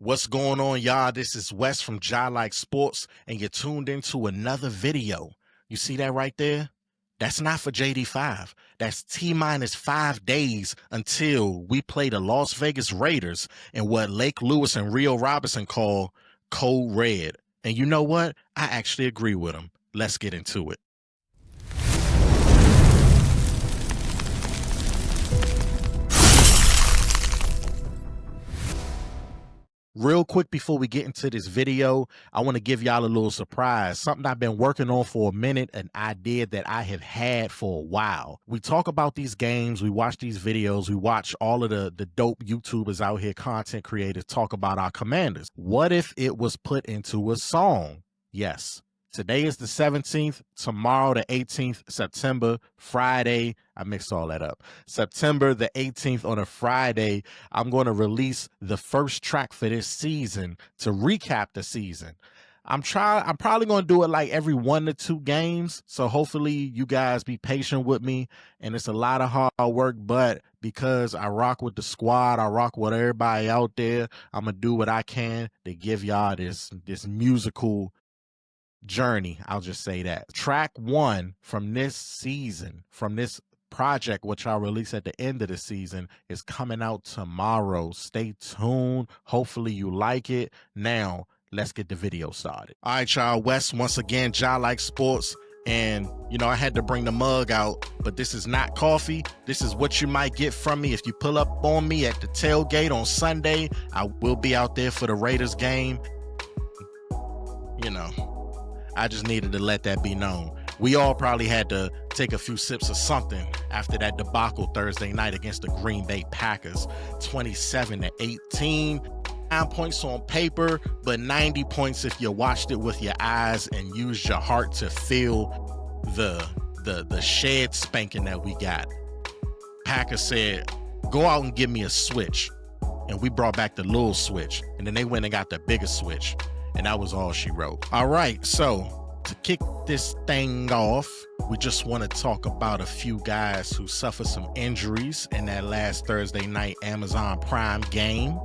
What's going on, y'all? This is Wes from DMV Sports, and you're tuned into another video. You see that right there? That's not for JD5. That's T-minus 5 days until we play the Las Vegas Raiders in what Lake Lewis and Rio Robinson call Code Red. And you know what? I actually agree with them. Let's get into it. Real quick before we get into this video, I want to give y'all a little surprise. Something I've been working on for a minute, an idea that I have had for a while. We talk about these games, we watch these videos, we watch all of the dope YouTubers out here, content creators, talk about our Commanders. What if it was put into a song? Yes. Today is the 17th, tomorrow the 18th, September, Friday. I mixed all that up. September the 18th on a Friday, I'm going to release the first track for this season to recap the season. I'm probably going to do it like every 1 to 2 games. So hopefully you guys be patient with me. And it's a lot of hard work, but because I rock with the squad, I rock with everybody out there, I'm going to do what I can to give y'all this musical journey. I'll just say that. Track 1 from this season, from this project, which I'll release at the end of the season, is coming out tomorrow. Stay tuned. Hopefully you like it. Now, let's get the video started. All right, y'all. Wes, once again, DMV Sports. And, you know, I had to bring the mug out, but this is not coffee. This is what you might get from me if you pull up on me at the tailgate on Sunday. I will be out there for the Raiders game. You know, I just needed to let that be known. We all probably had to take a few sips of something after that debacle Thursday night against the Green Bay Packers, 27-18. 9 points on paper, but 90 points if you watched it with your eyes and used your heart to feel the shed spanking that we got. Packers said, go out and give me a switch. And we brought back the little switch. And then they went and got the bigger switch. And that was all she wrote. All right, so to kick this thing off, we just want to talk about a few guys who suffered some injuries in that last Thursday night Amazon Prime game.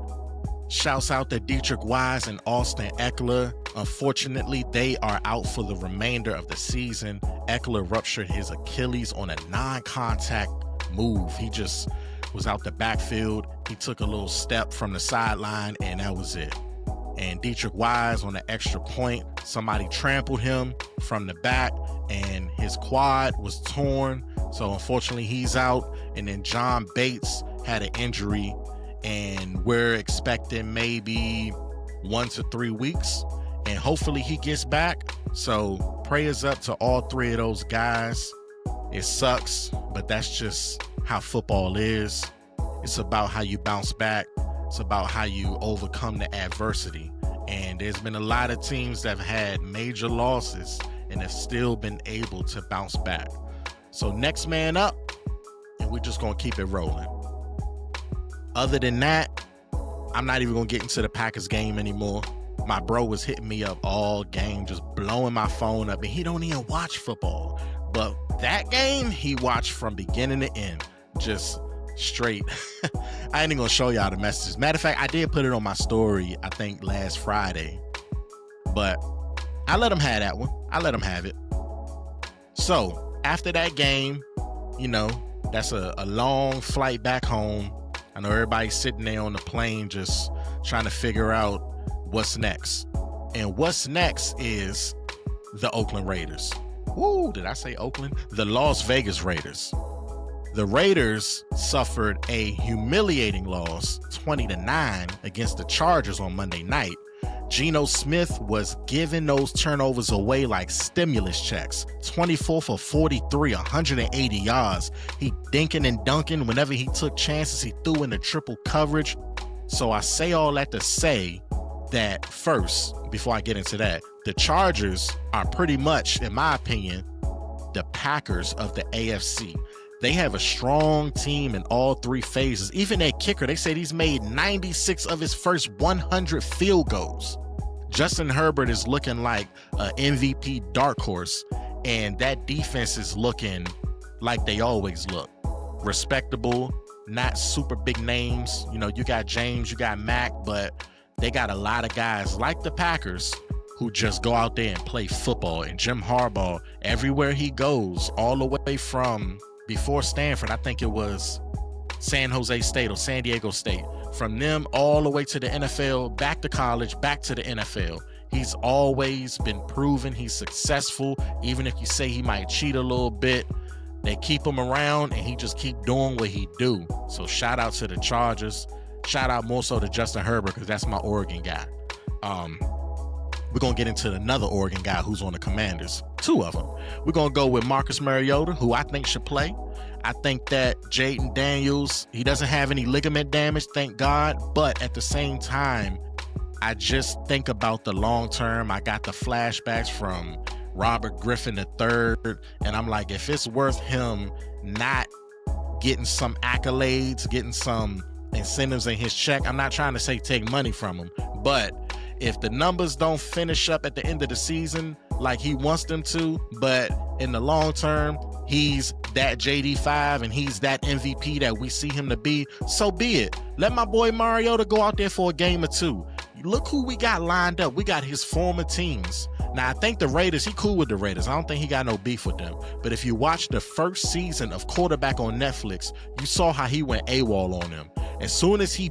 Shouts out to Dietrich Wise and Austin Eckler. Unfortunately, they are out for the remainder of the season. Eckler ruptured his Achilles on a non-contact move. He just was out the backfield. He took a little step from the sideline, and that was it. And Dietrich Wise on an extra point, somebody trampled him from the back and his quad was torn. So unfortunately he's out. And then John Bates had an injury and we're expecting maybe 1 to 3 weeks and hopefully he gets back. So prayers up to all 3 of those guys. It sucks, but that's just how football is. It's about how you bounce back. It's about how you overcome the adversity. And there's been a lot of teams that have had major losses and have still been able to bounce back. So next man up, and we're just going to keep it rolling. Other than that, I'm not even going to get into the Packers game anymore. My bro was hitting me up all game, just blowing my phone up, and he don't even watch football. But that game, he watched from beginning to end, just straight. I ain't even gonna show y'all the messages. Matter of fact, I did put it on my story, I think last Friday, but I let him have that one. I let him have it. So after that game, you know, that's a long flight back home. I know everybody's sitting there on the plane just trying to figure out what's next. And what's next is the Oakland Raiders. Woo, did I say Oakland? The Las Vegas Raiders. The Raiders suffered a humiliating loss, 20-9, against the Chargers on Monday night. Geno Smith was giving those turnovers away like stimulus checks. 24 for 43, 180 yards. He dinking and dunking whenever he took chances. He threw in the triple coverage. So I say all that to say that first, before I get into that, the Chargers are pretty much, in my opinion, the Packers of the AFC. They have a strong team in all 3 phases. Even their kicker, they said he's made 96 of his first 100 field goals. Justin Herbert is looking like an MVP dark horse, and that defense is looking like they always look. Respectable, not super big names. You know, you got James, you got Mac, but they got a lot of guys like the Packers who just go out there and play football. And Jim Harbaugh, everywhere he goes, all the way from before Stanford, I think it was San Jose State or San Diego State, from them all the way to the NFL, back to college, back to the NFL. He's always been proven he's successful. Even if you say he might cheat a little bit, they keep him around and he just keep doing what he do. So shout out to the Chargers. Shout out more so to Justin Herbert, because that's my Oregon guy. We're going to get into another Oregon guy who's on the Commanders. 2 of them. We're going to go with Marcus Mariota, who I think should play. I think that Jayden Daniels, he doesn't have any ligament damage, thank God. But at the same time, I just think about the long term. I got the flashbacks from Robert Griffin III, and I'm like, if it's worth him not getting some accolades, getting some incentives in his check, I'm not trying to say take money from him, but if the numbers don't finish up at the end of the season like he wants them to, but in the long term, he's that JD5 and he's that MVP that we see him to be, so be it. Let my boy Mariota go out there for a game or 2. Look who we got lined up. We got his former teams. Now, I think the Raiders, he cool with the Raiders. I don't think he got no beef with them. But if you watch the first season of Quarterback on Netflix, you saw how he went AWOL on them. As soon as they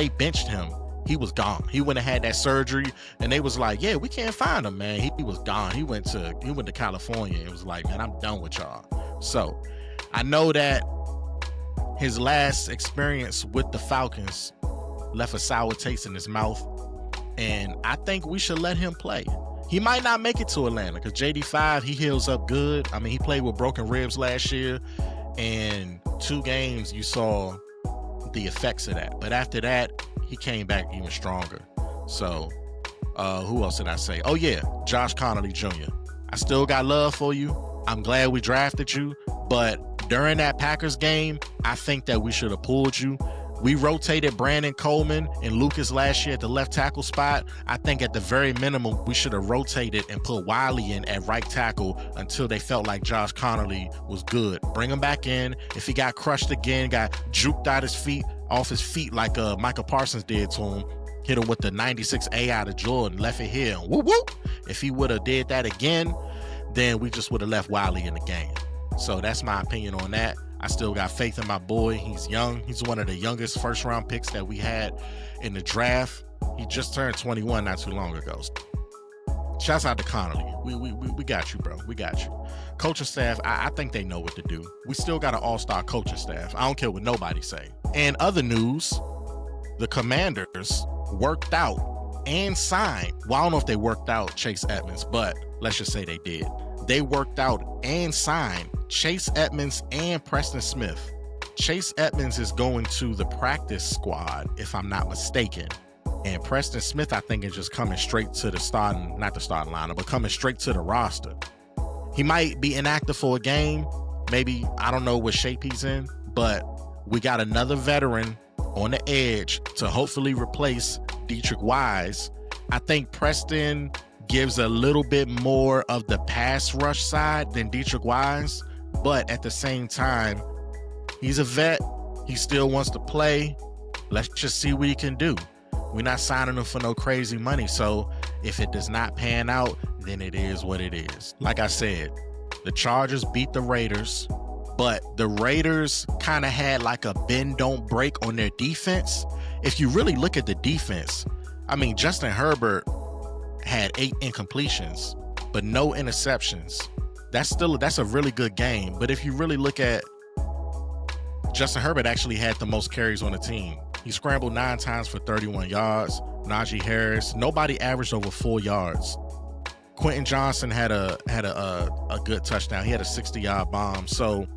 benched him, he was gone. He went and had that surgery, and they was like, yeah, we can't find him, man. He was gone. He went to California and was like, man, I'm done with y'all. So I know that his last experience with the Falcons left a sour taste in his mouth, and I think we should let him play. He might not make it to Atlanta because JD5, he heals up good. I mean, he played with broken ribs last year, and 2 games you saw the effects of that. But after that, he came back even stronger. So who else did I say? Oh yeah, Josh Connolly Jr. I still got love for you. I'm glad we drafted you, but during that Packers game, I think that we should have pulled you. We rotated Brandon Coleman and Lucas last year at the left tackle spot. I think at the very minimum, we should have rotated and put Wiley in at right tackle until they felt like Josh Connolly was good. Bring him back in. If he got crushed again, got juked off his feet like Michael Parsons did to him, hit him with the 96A out of Jordan, left it here, and whoop, whoop. If he would have did that again, then we just would have left Wiley in the game. So that's my opinion on that. I still got faith in my boy. He's young. He's one of the youngest first-round picks that we had in the draft. He just turned 21 not too long ago. Shouts out to Connolly. We got you, bro. We got you. Coaching staff, I think they know what to do. We still got an all-star coaching staff. I don't care what nobody say. And other news, the Commanders worked out and signed. Well, I don't know if they worked out Chase Edmonds, but let's just say they did. They worked out and signed Chase Edmonds and Preston Smith. Chase Edmonds is going to the practice squad, if I'm not mistaken. And Preston Smith, I think, is just coming straight to the starting, not the starting lineup, but coming straight to the roster. He might be inactive for a game. Maybe, I don't know what shape he's in, but we got another veteran on the edge to hopefully replace Dietrich Wise. I think Preston gives a little bit more of the pass rush side than Dietrich Wise, but at the same time, he's a vet. He still wants to play. Let's just see what he can do. We're not signing him for no crazy money, so if it does not pan out, then it is what it is. Like I said, the Chargers beat the Raiders, but the Raiders kind of had like a bend don't break on their defense. If you really look at the defense, I mean, Justin Herbert had 8 incompletions, but no interceptions. That's a really good game. But if you really look at, Justin Herbert actually had the most carries on the team. He scrambled 9 times for 31 yards. Najee Harris, nobody averaged over 4 yards. Quentin Johnson had a good touchdown. He had a 60-yard bomb. So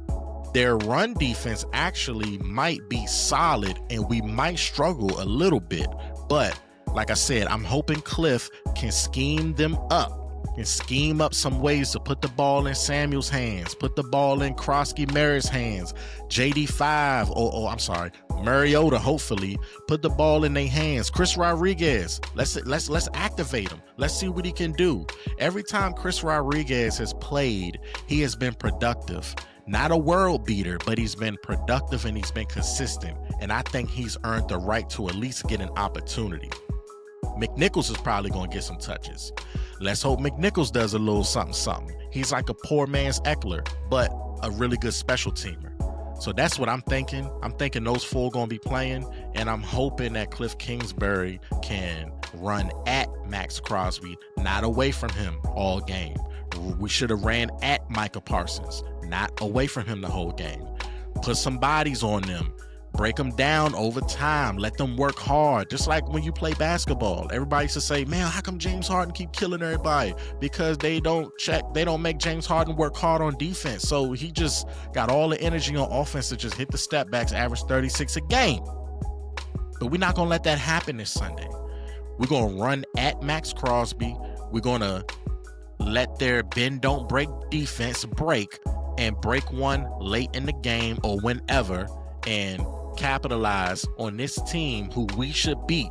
their run defense actually might be solid, and we might struggle a little bit. But like I said, I'm hoping Cliff can scheme them up and scheme up some ways to put the ball in Samuel's hands, put the ball in Krosky Merritt's hands, JD5, or I'm sorry, Mariota, hopefully, put the ball in their hands. Chris Rodriguez, let's activate him. Let's see what he can do. Every time Chris Rodriguez has played, he has been productive. Not a world beater, but he's been productive and he's been consistent. And I think he's earned the right to at least get an opportunity. McNichols is probably going to get some touches. Let's hope McNichols does a little something. He's like a poor man's Eckler, but a really good special teamer. So that's what I'm thinking. I'm thinking those four going to be playing, and I'm hoping that Cliff Kingsbury can run at Max Crosby, not away from him all game. We should have ran at Micah Parsons, not away from him the whole game. Put some bodies on them. Break them down over time. Let them work hard. Just like when you play basketball. Everybody used to say, man, how come James Harden keep killing everybody? Because they don't make James Harden work hard on defense. So he just got all the energy on offense to just hit the step backs, average 36 a game. But we're not going to let that happen this Sunday. We're going to run at Max Crosby. We're going to let their bend don't break defense break and break one late in the game or whenever and capitalize on this team who we should beat.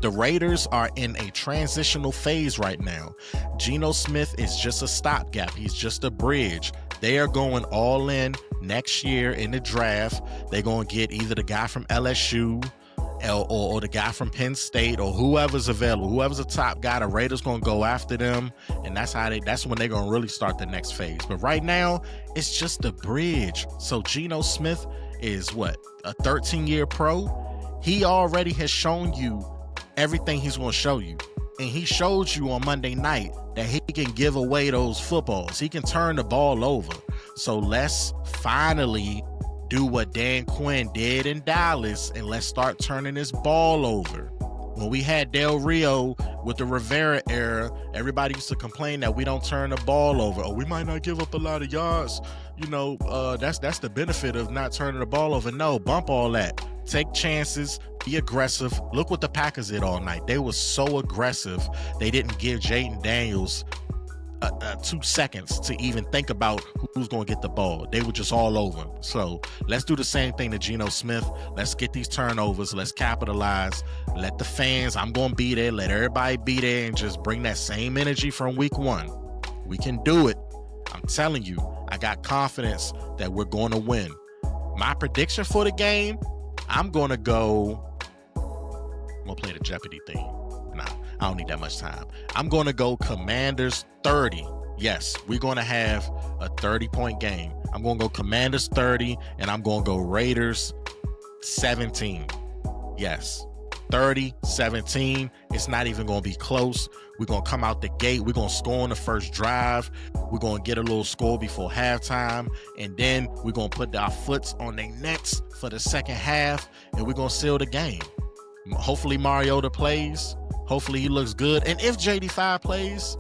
The Raiders are in a transitional phase right now. Geno Smith is just a stopgap. He's just a bridge. They are going all in next year in the draft. They're going to get either the guy from LSU or the guy from Penn State or whoever's available. Whoever's the top guy, the Raiders going to go after them. And that's when they're going to really start the next phase. But right now, it's just a bridge. So Geno Smith is what, a 13-year pro? He already has shown you everything he's going to show you. And he showed you on Monday night that he can give away those footballs. He can turn the ball over. So let's finally do what Dan Quinn did in Dallas and let's start turning this ball over. When we had Del Rio with the Rivera era, everybody used to complain that we don't turn the ball over. Oh, we might not give up a lot of yards. That's the benefit of not turning the ball over. No, bump all that. Take chances, be aggressive. Look what the Packers did all night. They were so aggressive. They didn't give Jayden Daniels 2 seconds to even think about who's going to get the ball. They were just all over him. So let's do the same thing to Geno Smith. Let's get these turnovers. Let's capitalize. Let the fans, I'm going to be there. Let everybody be there and just bring that same energy from week one. We can do it. I'm telling you, I got confidence that we're going to win. My prediction for the game, I'm going to play the Jeopardy theme. Nah, I don't need that much time. I'm going to go Commanders 30. Yes, we're going to have a 30-point game. I'm going to go Commanders 30, and I'm going to go Raiders 17. Yes, 30-17. It's not even going to be close. We're going to come out the gate. We're going to score on the first drive. We're going to get a little score before halftime, and then we're going to put our foots on their necks for the second half, and we're going to seal the game. Hopefully Mariota plays. Hopefully he looks good. And if JD5 plays,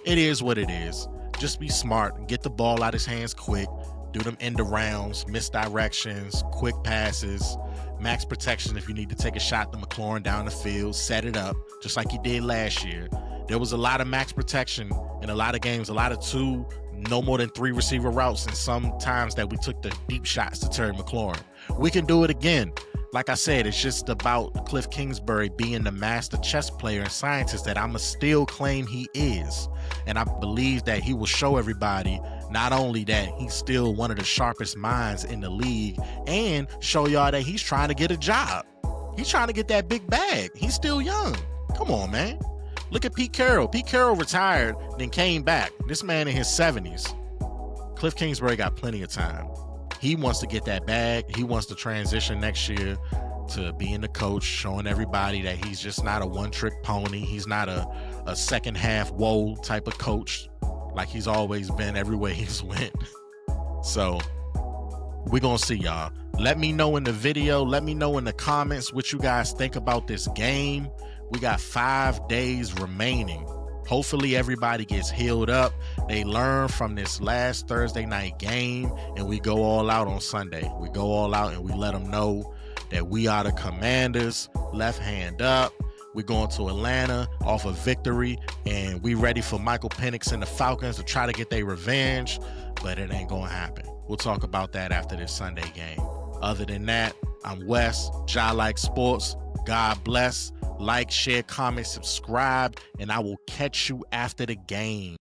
it is what it is. Just be smart and get the ball out of his hands quick. Do them end arounds, misdirections, quick passes, max protection if you need to take a shot to McLaurin down the field. Set it up just like you did last year. There was a lot of max protection in a lot of games, a lot of 2, no more than 3 receiver routes, and sometimes that we took the deep shots to Terry McLaurin. We can do it again. Like I said, it's just about Cliff Kingsbury being the master chess player and scientist that I'ma still claim he is. And I believe that he will show everybody not only that he's still one of the sharpest minds in the league, and show y'all that he's trying to get a job. He's trying to get that big bag. He's still young. Come on, man. Look at Pete Carroll. Pete Carroll retired, then came back. This man in his 70s. Cliff Kingsbury got plenty of time. He wants to get that bag. He wants to transition next year to being the coach, showing everybody that he's just not a one-trick pony. He's not a second half whoa type of coach like he's always been everywhere he's went. So we're going to see, y'all. Let me know in the video. Let me know in the comments what you guys think about this game. We got 5 days remaining. Hopefully everybody gets healed up. They learn from this last Thursday night game, and we go all out on Sunday. We go all out and we let them know that we are the Commanders. Left hand up. We're going to Atlanta off a victory, and we ready for Michael Penix and the Falcons to try to get their revenge, but it ain't going to happen. We'll talk about that after this Sunday game. Other than that, I'm Wes, DMV Sports. God bless. Like, share, comment, subscribe, and I will catch you after the game.